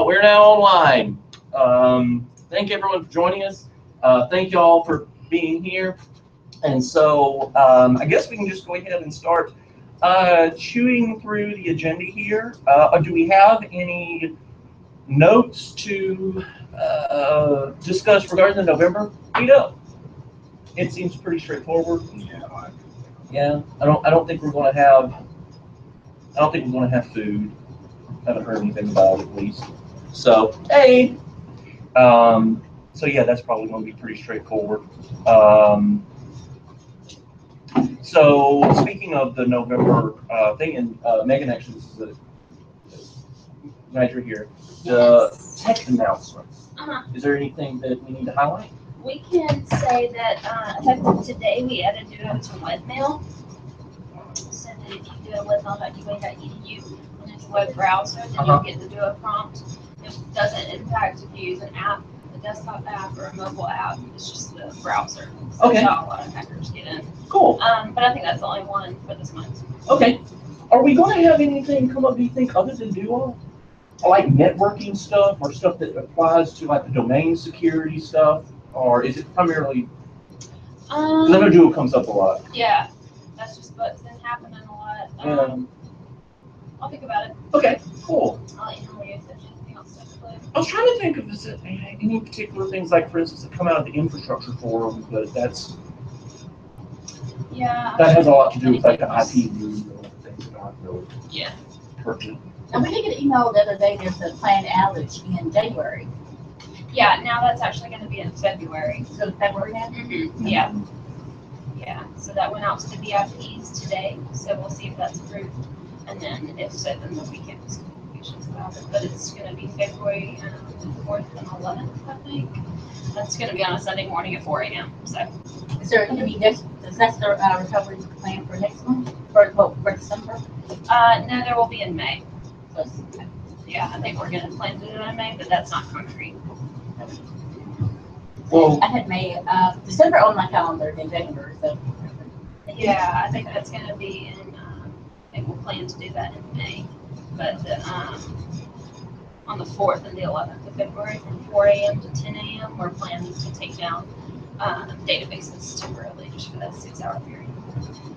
We're now online. Thank everyone for joining us. Thank you all for being here. And so I guess we can just go ahead and start chewing through the agenda here. Do we have any notes to discuss regarding the November meetup? It seems pretty straightforward. Yeah. I don't think we're going to have. I don't think we're going to have food. I haven't heard anything about it, at least. So hey. So yeah, that's probably going to be pretty straightforward. So speaking of the November thing, and Megan actually, this is a glad you're here. The tech announcements. Is there anything that we need to highlight? We can say that effective today, we added Duo to webmail. So that if you do a webmail.ua.edu and it's a web browser, then you'll get the Duo prompt. It doesn't impact if you use an app, a desktop app, or a mobile app. It's just the browser. So that's how a lot of hackers get in. Cool. But I think that's the only one for this month. Okay. Are we going to have anything come up, do you think, other than Duo? Like networking stuff or stuff that applies to like the domain security stuff? Or is it primarily? Because I know Duo comes up a lot. Yeah, that's just what's been happening a lot. I'll think about it. Okay, cool. I'll email you if there's anything else to include. I was trying to think of is it any particular things, like for instance, that come out of the infrastructure forum, but that's that has a lot to do with like the IP view and things that aren't really pertinent. And we did get an email the other day. There's a planned outage in January. Yeah, now that's actually going to be in February. So February now? Yeah. Yeah, so that went out to the VIPs today, so we'll see if that's approved. And then if so, then we can have some communications about it. But it's going to be February 4th and 11th, I think. That's going to be on a Sunday morning at 4 a.m. So. Is there any disaster recovery plan for next month? For December? No, there will be in May. So, yeah, I think we're going to plan to do it in May, but that's not concrete. Well, I had May, December on my calendar in January. So. Yeah, I think that's going to be in. I think we'll plan to do that in May, but on the 4th and the 11th of February from 4 a.m. to 10 a.m. we're planning to take down databases temporarily just for that 6-hour period.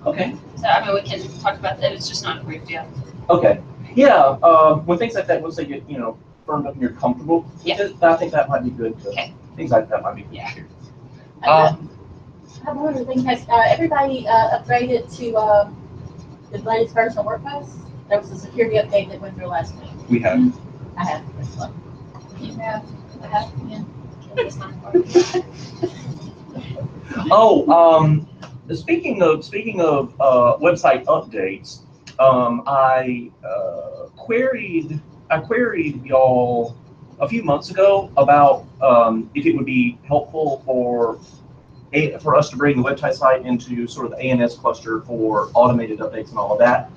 Okay. So I mean we can talk about that. It's just not approved yet. Okay. Yeah. When things like that, once they get firmed up and you're comfortable with it, I think that might be good. Things like that might be good. Yeah. I have one other thing. Has everybody upgraded to the latest version of WordPress? There was a security update that went through last week. We have. I have. You have. I have. Yeah. Oh, speaking of website updates, I queried y'all a few months ago about if it would be helpful for us to bring the WebTide site into sort of the ANS cluster for automated updates and all of that.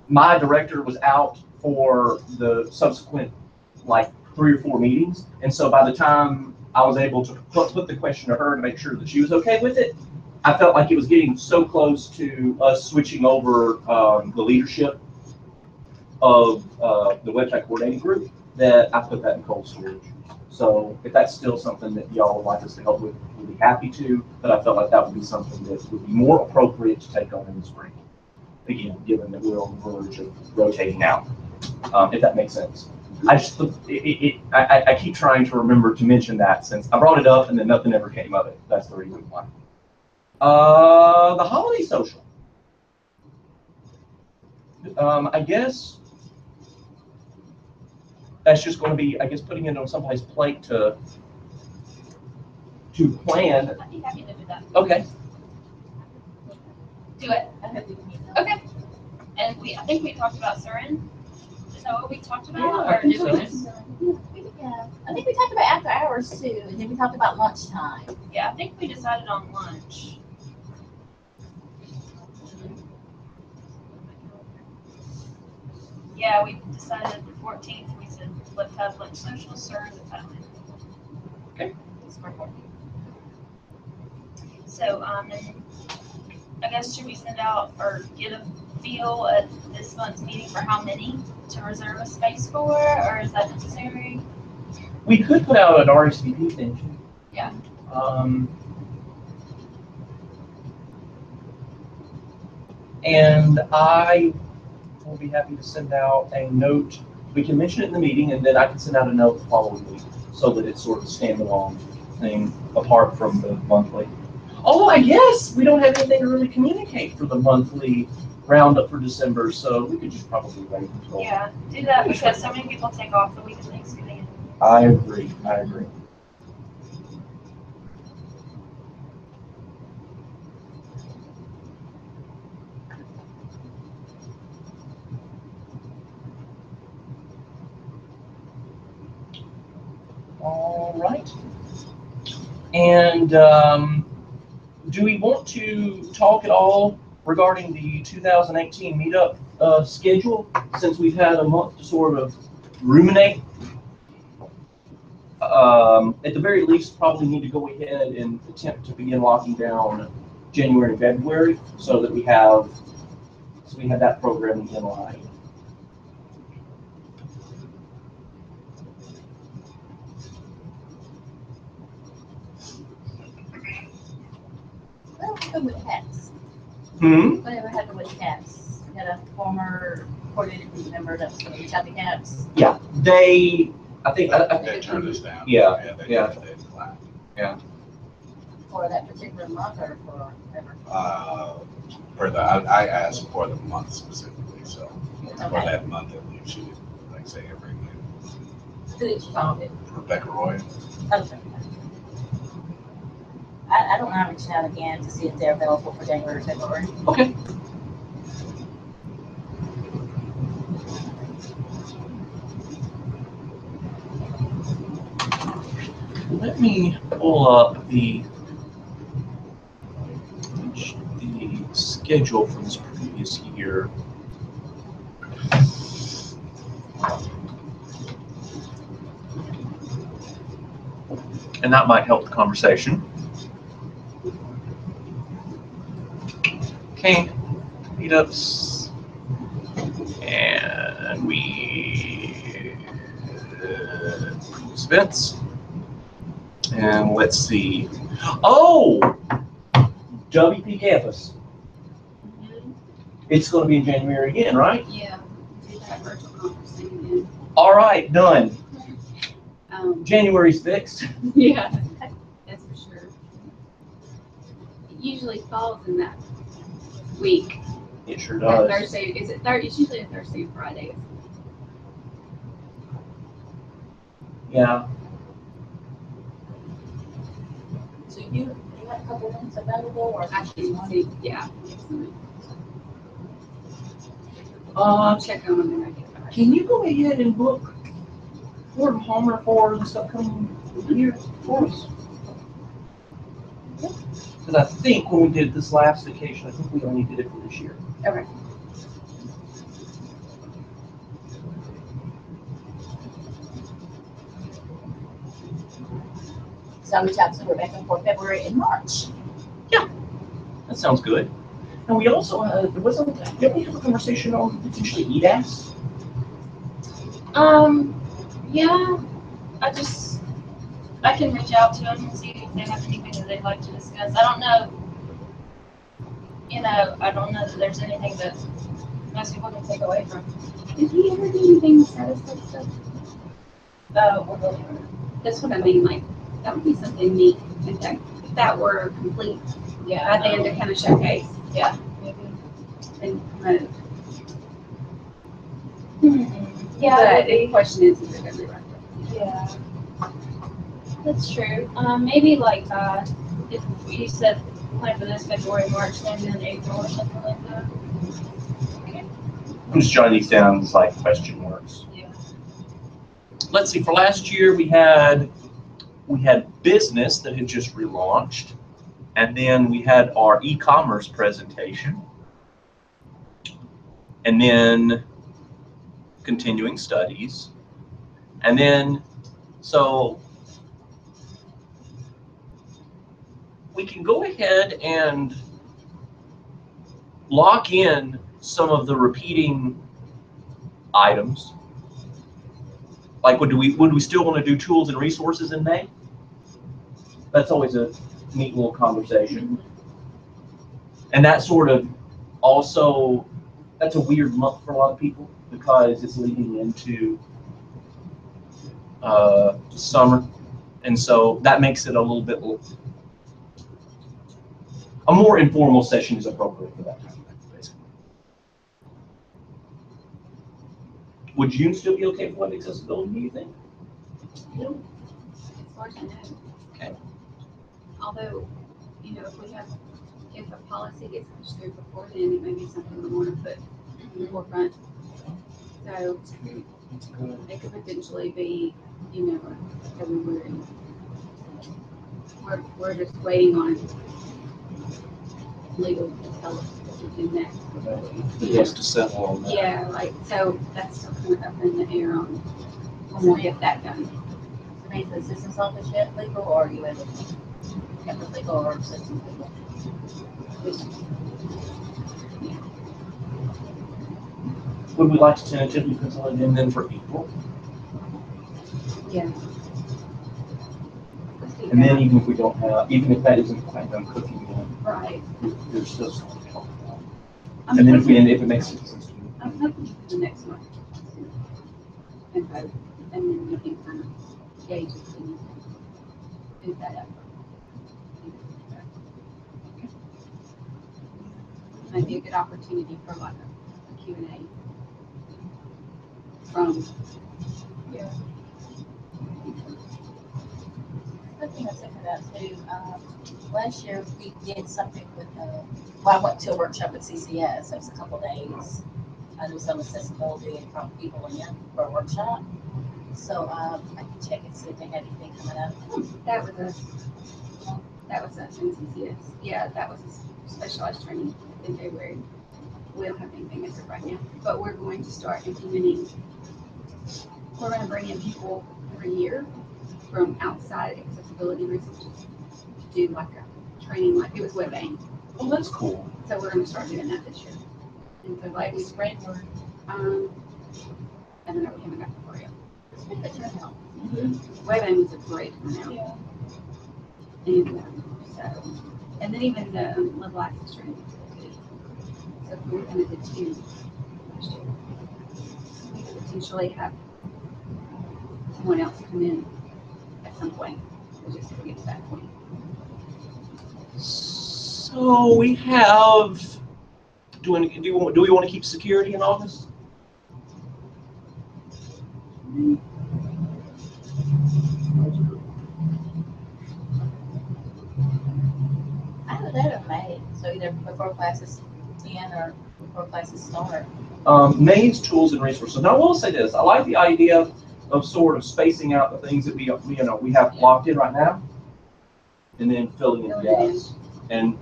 My director was out for the subsequent like 3 or 4 meetings, and so by the time I was able to put the question to her to make sure that she was okay with it, I felt like it was getting so close to us switching over the leadership of the WebTide Coordinating Group that I put that in cold storage. So if that's still something that y'all would like us to help with, we'd be happy to, but I felt like that would be something that would be more appropriate to take on in the spring. Again, given that we're on the verge of rotating out, if that makes sense. I keep trying to remember to mention that since I brought it up and then nothing ever came of it. That's the reason why. The holiday social. I guess that's just going to be, I guess, putting it on somebody's plate to plan. I'd be happy to do that. Okay. Do it. Okay. And I think we talked about Surin. Is that what we talked about? Yeah, I think so. I think we talked about after hours too, and then we talked about lunchtime. Yeah, I think we decided on lunch. Yeah, we decided the 14th. We said let's have lunch social Surin the Thailand. Okay. So and I guess should we send out or get a feel at this month's meeting for how many to reserve a space for, or is that necessary? We could put out an RSVP thing. Yeah. And I will be happy to send out a note. We can mention it in the meeting, and then I can send out a note the following week so that it's sort of a standalone thing apart from the monthly. Although I guess we don't have anything to really communicate for the monthly roundup for December, so we could just probably wait until. Yeah, do that because so many people take off the week of Thanksgiving. I agree. I agree. All right. And do we want to talk at all regarding the 2018 meetup schedule, since we've had a month to sort of ruminate? At the very least, probably need to go ahead and attempt to begin locking down January and February so that we have that programming in line. What happened with CAPS? Hmm? Whatever happened with CAPS? We had a former coordinating group member that was going to reach out to CAPS. Yeah, I think They turned us down. Yeah, They yeah. declined. For that particular month or for ever? I asked for the month specifically, so for Okay. that month at least, she did, like say every month. Who did you talk with? Rebecca Roy. Okay. I don't mind reaching out again to see if they're available for January, February. Okay. Let me pull up the schedule from this previous year. And that might help the conversation. Okay, meetups, and events, and let's see. Oh, WP campus. It's going to be in January again, right? Yeah, do that virtual conference thing again. All right, done. January's fixed. Yeah, that's for sure. It usually falls in that week. It sure That does. Thursday, is it Thursday? It's usually a Thursday and Friday. Yeah. So you have a couple months available or? I can see, yeah. Uh, I'll check on them when I get back. can you go ahead and book Ford Homer for this upcoming year for us? Because I think when we did this last vacation, I think we only did it for this year. Okay. So I'll reach out to Rebecca for February and March. That sounds good. And we also, did we have a conversation on potentially EDAS? Yeah, I can reach out to them and see if they have anything that they'd like to discuss. I don't know that there's anything that most people can take away from. Did he ever do anything with satisfied stuff? That's what I mean, like, that would be something neat if that were complete. Yeah, At the end to kind of showcase yeah, maybe. and promote. Yeah, But the question is they're gonna be right. yeah, that's true. Maybe like if you said plan for this February, March, maybe in April or something like that. I'm just jotting these down as like question marks. Yeah. Let's see, for last year we had business that had just relaunched, and then we had our e-commerce presentation, and then continuing studies, and then so we can go ahead and lock in some of the repeating items. Like, would we still want to do tools and resources in May? That's always a neat little conversation. And that sort of also, that's a weird month for a lot of people because it's leading into summer. And so that makes it a little bit, a more informal session is appropriate for that time, basically. Would June still be okay for web accessibility, do you think? As far as I know. Okay. Although, you know, if a policy gets pushed through before then, it may be something we want to put in the forefront. So it could potentially be, you know, February. We're just waiting on legal to tell us what to do next. The dust to settle on that. Yeah, like, so that's still kind of up in the air on when we'll get that done. Remain the assistant's office yet legal, or are you able to get the legal or assistant legal? Would we like to tentatively pencil it in then for April? Yeah. And then even if we don't have, even if that isn't quite done cooking yet, Right. there's still something to talk about. I'm And then if hoping- if it makes sense to me. I'm hoping for the next one. And vote, and then we can kind of gauge if we need to do that effort. Might be a good opportunity for like a Q&A from, Good thing I said for that too. Last year we did something with, well, I went to a workshop at CCS. It was a couple days. I do some accessibility and brought people in for a workshop. So I can check and see if they had anything coming up. that was us in CCS. Yeah, that was a specialized training in February. We don't have anything as of right now, but we're going to start implementing. We're going to bring in people every year from outside accessibility resources to do like a training, like it was WebAIM. Oh, that's cool. So we're going to start doing that this year. And so like we spread word, and then we haven't got the yet. It's been good turnout. WebAIM was a great turnout. Yeah. And then even the level access training was good. So we kind of did two last year. We could potentially have someone else come in at some point. We'll just get to that point. So we have, do we want to keep security in August? I have that in May, so either before classes end or before classes start. May's tools and resources. Now, I will say this: I like the idea of sort of spacing out the things that we have locked in right now, and then filling in the gaps, and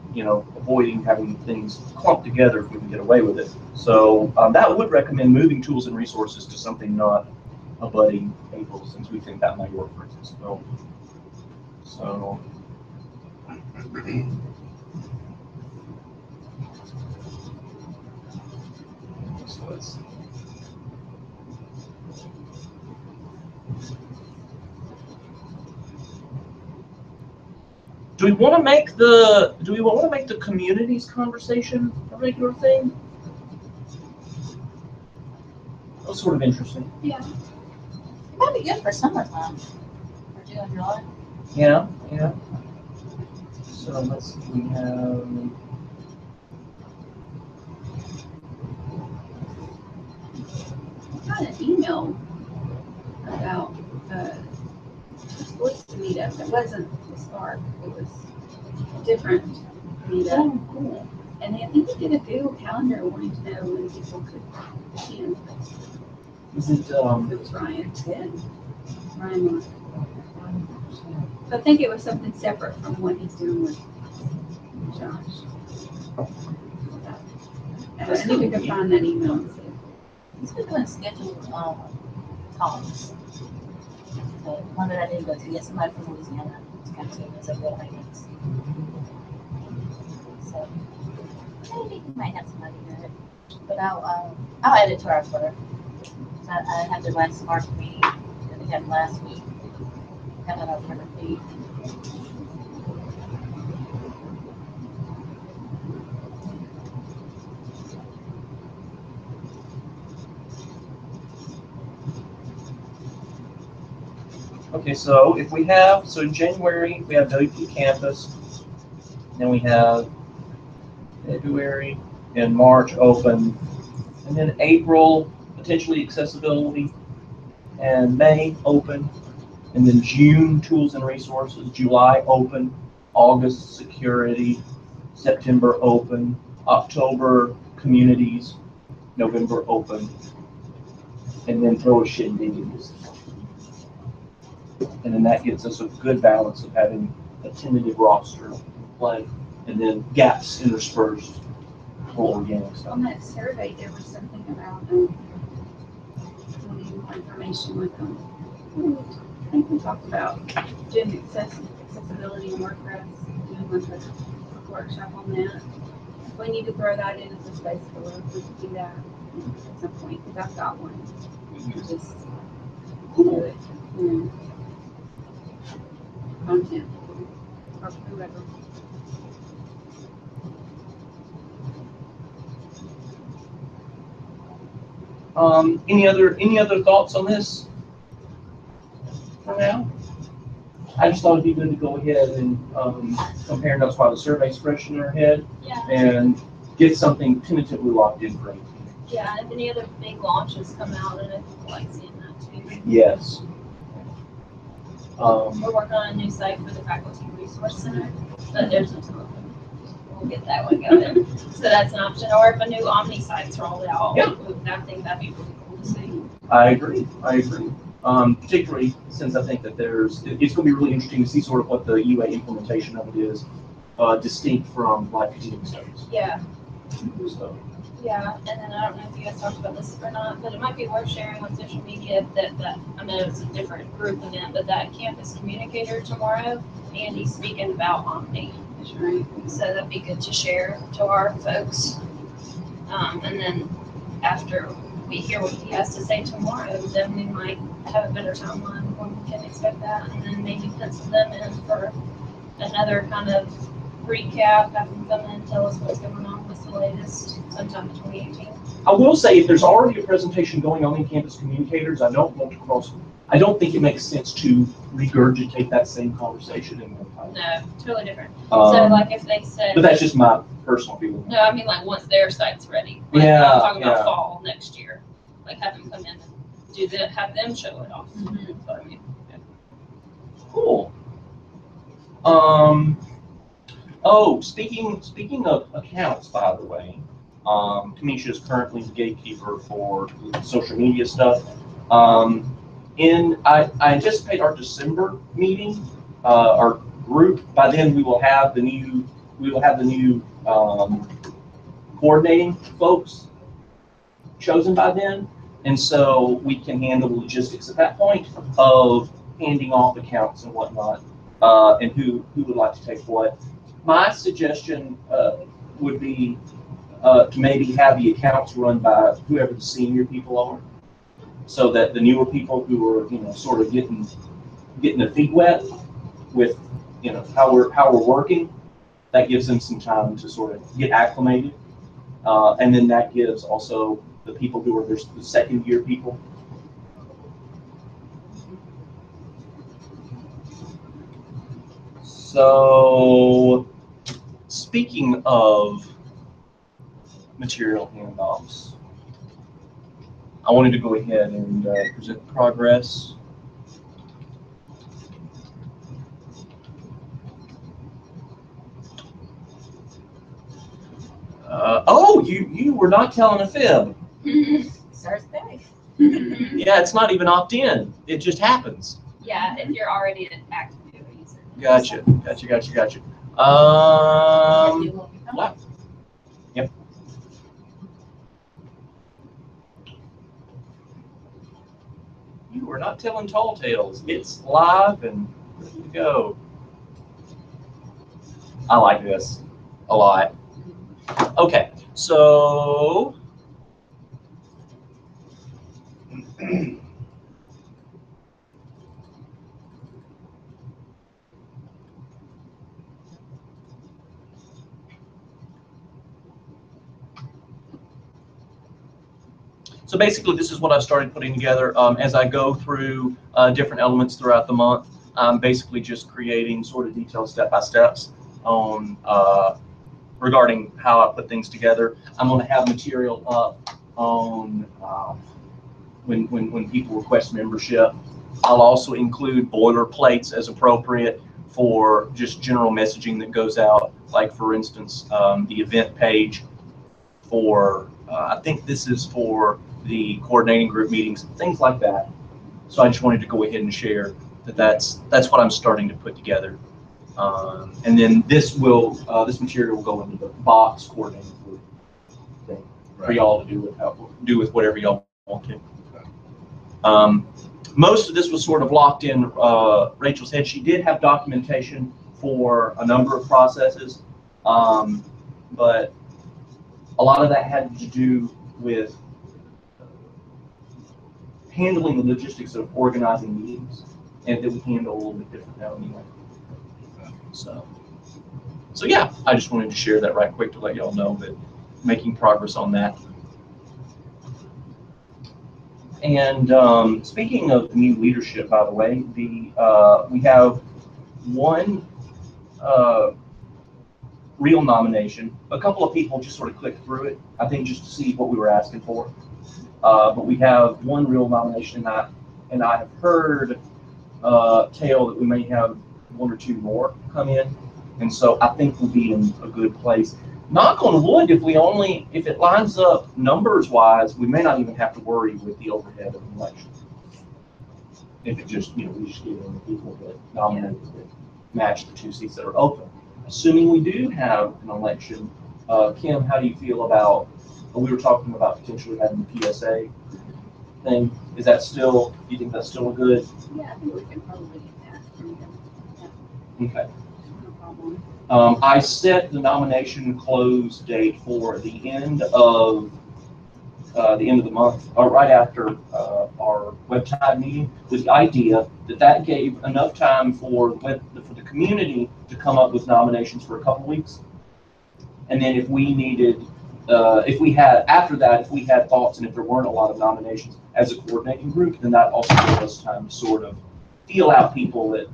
avoiding having things clumped together if we can get away with it. So that would recommend moving tools and resources to something not a budding April, since we think that might work for accessibility. So. So let's see. Do we want to make the communities conversation a regular thing? That was sort of interesting. Yeah. It might be good for summertime. For June and July. Yeah. So let's see, we have. I got an email about voice meetup. It wasn't the Spark, it was a different meetup. Cool. And I think they did a Google Calendar wanting to know when people could attend. Is it It was Ryan. Ryan Moore. So I think it was something separate from what he's doing with Josh. I need to go find that email and see. He's been doing scheduled talks. So one that I did go to, yes, somebody from Louisiana to come to as a real audience. So maybe he might have somebody good. But I'll add it to our Twitter. I had the last March meeting that we had last week. Have it on Twitter feed. Okay, so if we have, so in January, we have WP Campus, then we have February and March open, and then April, potentially accessibility, and May open, and then June, tools and resources, July open, August, security, September open, October, communities, November open, and then throw a shindig in this. And then that gives us a good balance of having a tentative roster in play, and then gaps interspersed for organic stuff. On that survey, there was something about wanting more information with them. I think we talked about doing accessibility and WordPress, doing like a workshop on that. If we need to throw that in as a space for us, we could do that at some point, because I've got one. Just do it, content or whoever. Any other thoughts on this for now? I just thought it'd be good to go ahead and compare notes while the survey's fresh in our head Yeah, and get something tentatively locked in for 18. yeah, and if any other big launches come out, and I think like seeing that too. Yes. We're working on a new site for the Faculty Resource Center, but there's no time. We'll get that one going. So that's an option, or if a new Omni site's rolled out, Yeah. I think that'd be really cool to see. I agree. Particularly since I think that it's going to be really interesting to see sort of what the UA implementation of it is, distinct from like continuing studies. Yeah. So, Yeah, and then I don't know if you guys talked about this or not, but it might be worth sharing on social media that I know it's a different group event, but that campus communicator tomorrow, Andy's speaking about Omni. That's right. So that'd be good to share to our folks. And then after we hear what he has to say tomorrow, then we might have a better timeline when we can expect that, and then maybe pencil them in for another kind of recap, have them come in and tell us what's going on, what's the latest, sometime in 2018. I will say, if there's already a presentation going on in campus communicators, I don't think it makes sense to regurgitate that same conversation in one time. No, totally different. So like if they said, But that's just my personal feeling. no, I mean like once their site's ready. Like, Yeah, I'm talking yeah. about fall next year. Like have them come in and do that, have them show it off. That's what I mean. Cool. Oh, speaking of accounts, by the way, Tamisha is currently the gatekeeper for social media stuff. I anticipate our December meeting, our group. By then, we will have the new coordinating folks chosen by then, and so we can handle the logistics at that point of handing off accounts and whatnot, and who would like to take what. My suggestion would be to maybe have the accounts run by whoever the senior people are, so that the newer people who are sort of getting their feet wet with how we're working, that gives them some time to sort of get acclimated, and then that gives also the people who are the second year people. So, speaking of material handoffs, I wanted to go ahead and present progress. Oh, you were not telling a fib. Thursday. Yeah, it's not even opt-in. It just happens. Yeah, if you're already an active user. Gotcha. What? Yep. You were not telling tall tales. It's live and ready to go. I like this a lot. Okay, so So basically, this is what I've started putting together. As I go through different elements throughout the month, I'm basically just creating sort of detailed step-by-steps on regarding how I put things together. I'm going to have material up on when people request membership. I'll also include boilerplates as appropriate for just general messaging that goes out. Like for instance, the event page for, I think this is for the coordinating group meetings, things like that. So I just wanted to go ahead and share that's what I'm starting to put together. And then this material will go into the box coordinating group thing for y'all to do with whatever y'all want to. Most of this was sort of locked in Rachel's head. She did have documentation for a number of processes, but a lot of that had to do with handling the logistics of organizing meetings, and that we handle a little bit different now anyway. So yeah, I just wanted to share that right quick to let y'all know that making progress on that. And speaking of new leadership, by the way, we have one real nomination. A couple of people just sort of clicked through it, I think, just to see what we were asking for. But we have one real nomination, and I have heard tale that we may have one or two more come in, and so I think we'll be in a good place. Knock on wood, if it lines up numbers wise, we may not even have to worry with the overhead of an election. If it just, we just give them the people that nominate that match the 2 seats that are open. Assuming we do have an election, Kim, how do you feel about, we were talking about potentially having the PSA thing. Is that still, do you think that's still a good? Yeah, I think we can probably get that from them. Okay. No problem. I set the nomination close date for the end of the month, or right after our WebTide meeting, with the idea that gave enough time for the community to come up with nominations for a couple weeks, and then if we needed, if we had thoughts, and if there weren't a lot of nominations as a coordinating group, then that also gave us time to sort of feel out people that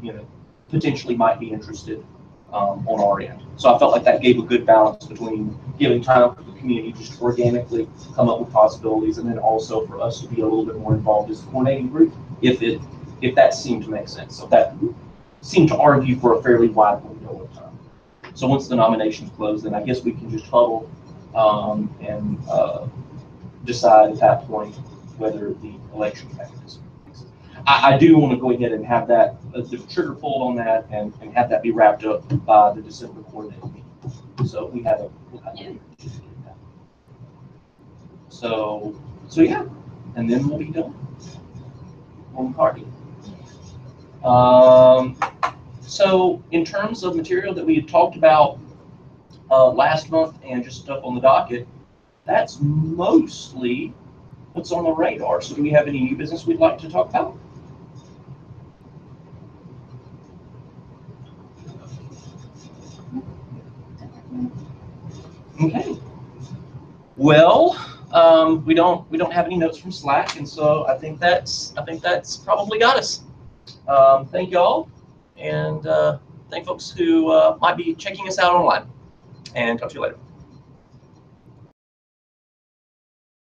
potentially might be interested on our end. So I felt like that gave a good balance between giving time for the community just to organically come up with possibilities, and then also for us to be a little bit more involved as a coordinating group, if that seemed to make sense. So that seemed to argue for a fairly wide window of time. So once the nominations close, then I guess we can just huddle and decide at that point whether the election happens. I do want to go ahead and have that, the trigger pulled on that, and have that be wrapped up by the December coordinating meeting. So we'll have a So yeah, and then we'll be done on party. So in terms of material that we had talked about last month and just stuff on the docket, that's mostly what's on the radar. So do we have any new business we'd like to talk about? Okay. Well, we don't have any notes from Slack, and so I think that's probably got us. Thank y'all, and thank folks who might be checking us out online. And talk to you later.